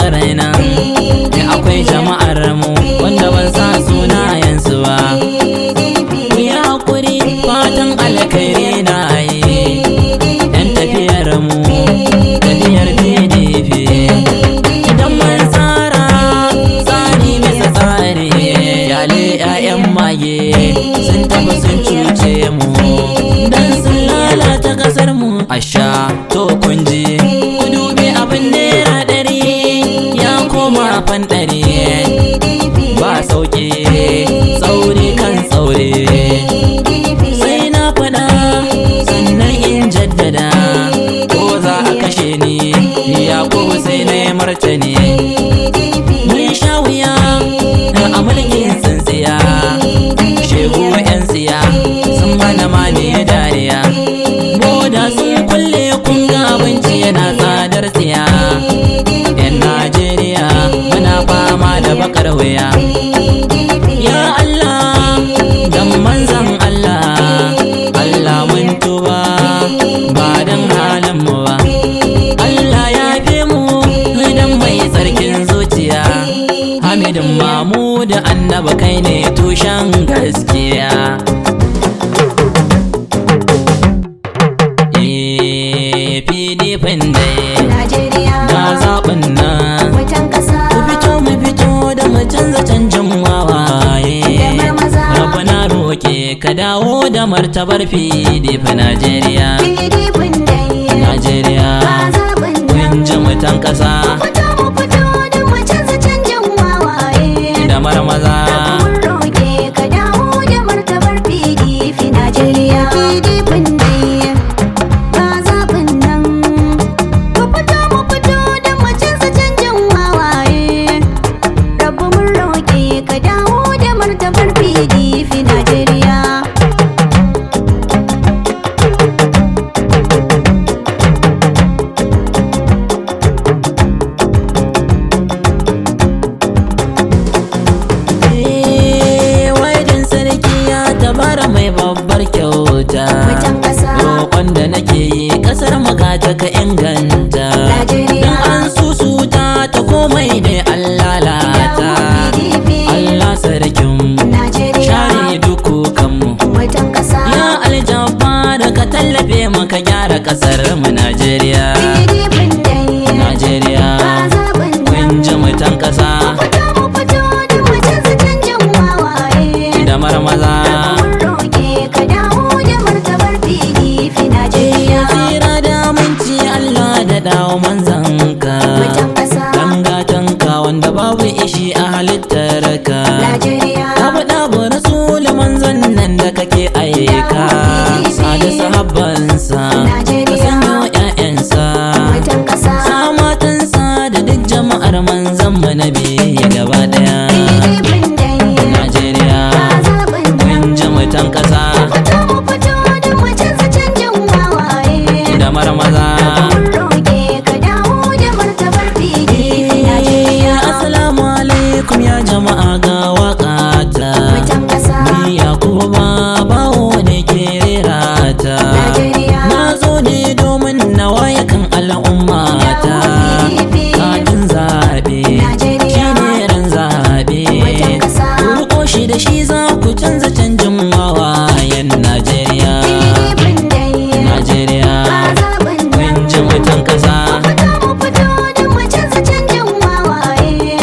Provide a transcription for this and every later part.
motsa raina. Akwai jama'ar mu wanda ban sa sunayensu ba. Ku yi hakuri fatan alkhairi na yi. Yan tafiyar mu tafiyar PDP. Idan mun tsara tsari bisa tsari, yale 'ya'yan mage sun tafi sun cuce mu dan sun lalata kasar mu. Asha to kun ji, ku dubi abin naira 100 ya koma fan 100. Ba sauki tsauri kan tsauri, sai na faɗa sannan in jaddada. Ko za a kashe ni Yakubu sai na yi martani. Mun sha wuya a mulkin tsintsiya, shegu 'yan tsiya sun hana ma ne dariya. Boda sun kulle kun ga abinci yana tsadar tsiya. 'Yan Najeriya muna fama da bakar wuya. Ya Allah dan manzan Allah, Allah mun tuba ba dan halin mu ba. Allah ya fi mu dan mai tsarkin zuciya. Hamidin Mamu da Annaba kai ne tushen gaskiya. PDP dai ga zaɓin nan, ku fito mu fito da mu canza canjin wawaye. Rabu na roƙe ka dawo da martabar PDP Najeriya. Najeriya kun ji mutan ƙasa da marmaza. Mai babbar kyauta, roƙon da nake yi ƙasar magata ka inganta. Dan an susuta ta komai dai Allah lata. Allah sarkin share duku kanmu. Ya aljabbar ka tallafe mu ka gyara ƙasar mu Najeriya. Najeriya kun ji mutan ƙasa da marmaza. Dawo manzanka dan gatanka wanda babu ishi a halittarka. Ka faɗa wa Rasul manzon nan da kake aika, sada sahabbansa ka sanyo 'ya'yansa, sa matansa da duk jama'ar manzon mu nabi gaba daya. Najeriya kun ji mutan ƙasa da marmaza. Ya jama'a ga waƙata, ni Yakuba bawo ne ke rerata. Na zo ne domin na waye kan al'ummata. Katin zaɓe shi ne ran zaɓe, ku riƙo shi da shi za ku canza canjin wawayen Najeriya. Najeriya kun ji mutan ƙasa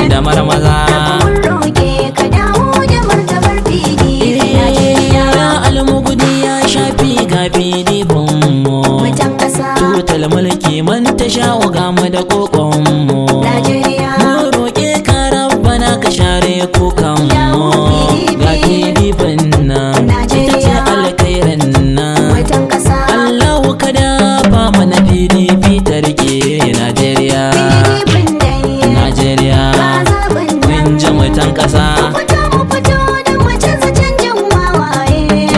da marmaza. Tutal mulki man ta sha'u gamu da kokonmu. Mun roƙe ka rabbana ka share kukanmu. Ga PDP nan ita ce alkhairin nan. Allahu ka dafa mana PDP ta rike Najeriya. Najeriya kun ji mutan ƙasa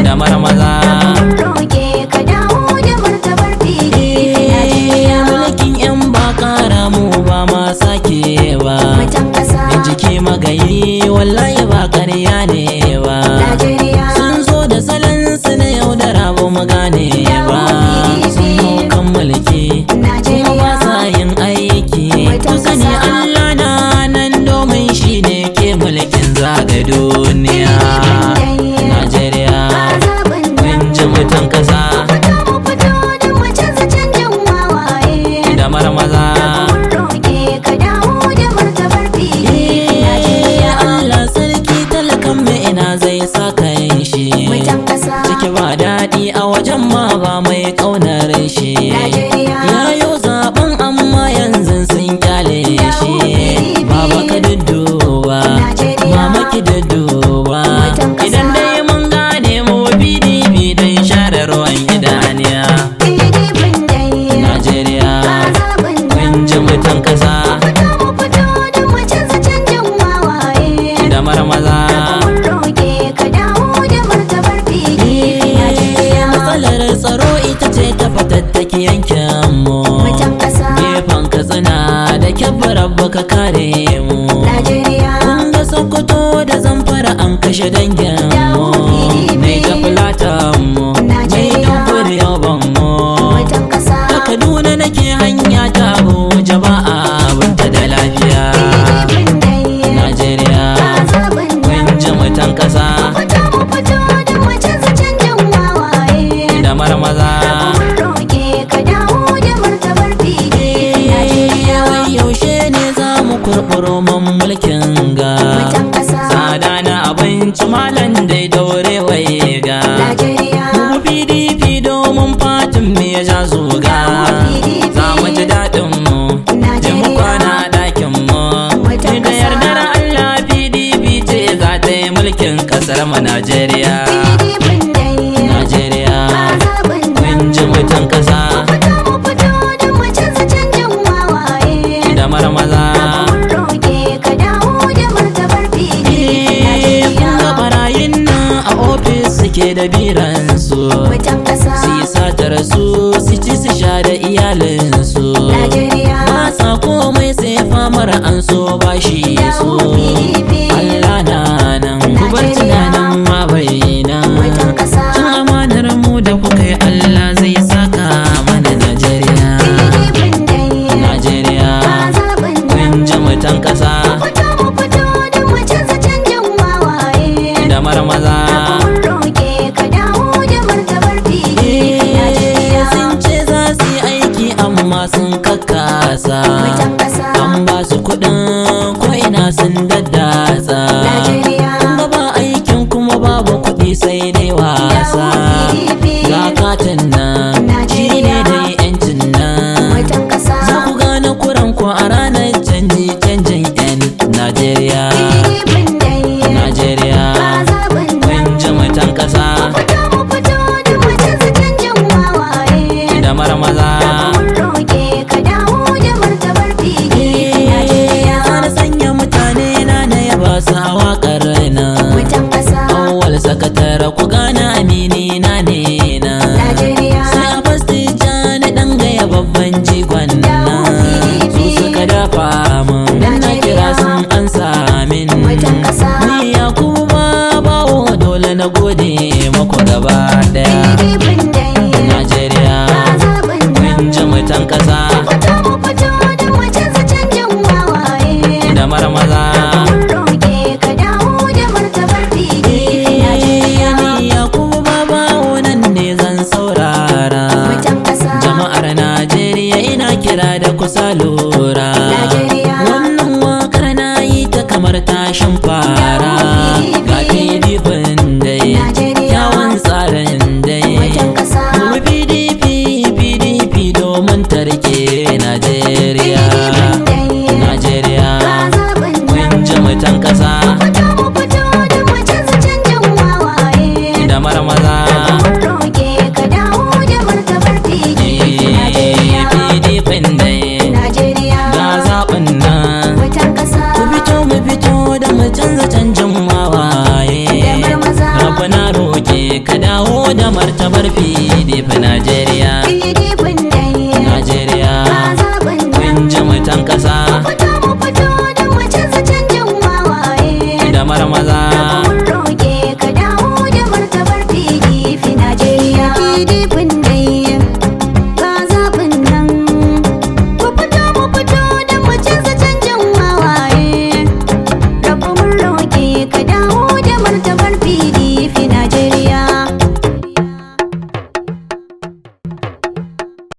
da marmaza. Jiki magayi wallahi ba ƙarya ne ba. Sun zo da salon su na yaudara ba mu gane ba. Sun hau kan mulki kuma ba sa yin aiki. Ku sani Allah bashi baba ka dudduba mama ki dudduba idan dai mun gane mu PDP don share ruwan idaniya Najeriya kun ji mutan kasa da marmaza matsalar tsaro ita ce ta fatattaki yankinmu gefen Katsina da Kebbi rabba ka kare mu kun ga Sokoto da Zamfara an kashe danginmu mai ta Fulatanmu mai Duguri Yobanmu ta Kaduna nake hanya ta Abuja ba abinta da lafiya Najeriya kun ji mutan kasa da marmaza yaushe ne za mu kurkuro man mulkin ga tsada na abinci malan dai daure waye ga mu PDP domin fatin me ya ja zuga za mu ji daɗin mu je mu kwana ɗakin mu da yardar Allah PDP ce za ta yi mulkin ƙasar mu Najeriya Najeriya kun ji mutan ƙasa da marmaza suke da biransu su yi satar su ci su sha da iyalinsu ba sa komai sai famar an so bashi su Allah na nan gubar tunanin ma bai nan cin amanar mu da kuka yi Allah zai saka mana Najeriya Najeriya kun ji mutan kasa da marmaza sun kakkasa an ba su kudin ko ina sun daddatsa ga ba aikin kuma babu kudi sai dai wasa ga katin nan shi ne dai yancin nan za ku gane kuran ku a ranar canjin yan Najeriya Najeriya kun ji mutan kasa da marmaza sa waƙar raina awwal sakatara ku gana amini na ne na sai a fasti jani dan gaya babban jigon na su suka dafa min na kira sun ansa min ni ya kuma bawo dole na gode maku gaba daya Najeriya kun ji mutan kasa da marmaza kira da kusa lura wannan wakar na yi ta kamar tashin fara ga PDP dai kyawun tsarin dai mu PDP domin tarke Najeriya Najeriya kun ji mutan kasa da marmaza ka dawo da martabar PDP Najeriya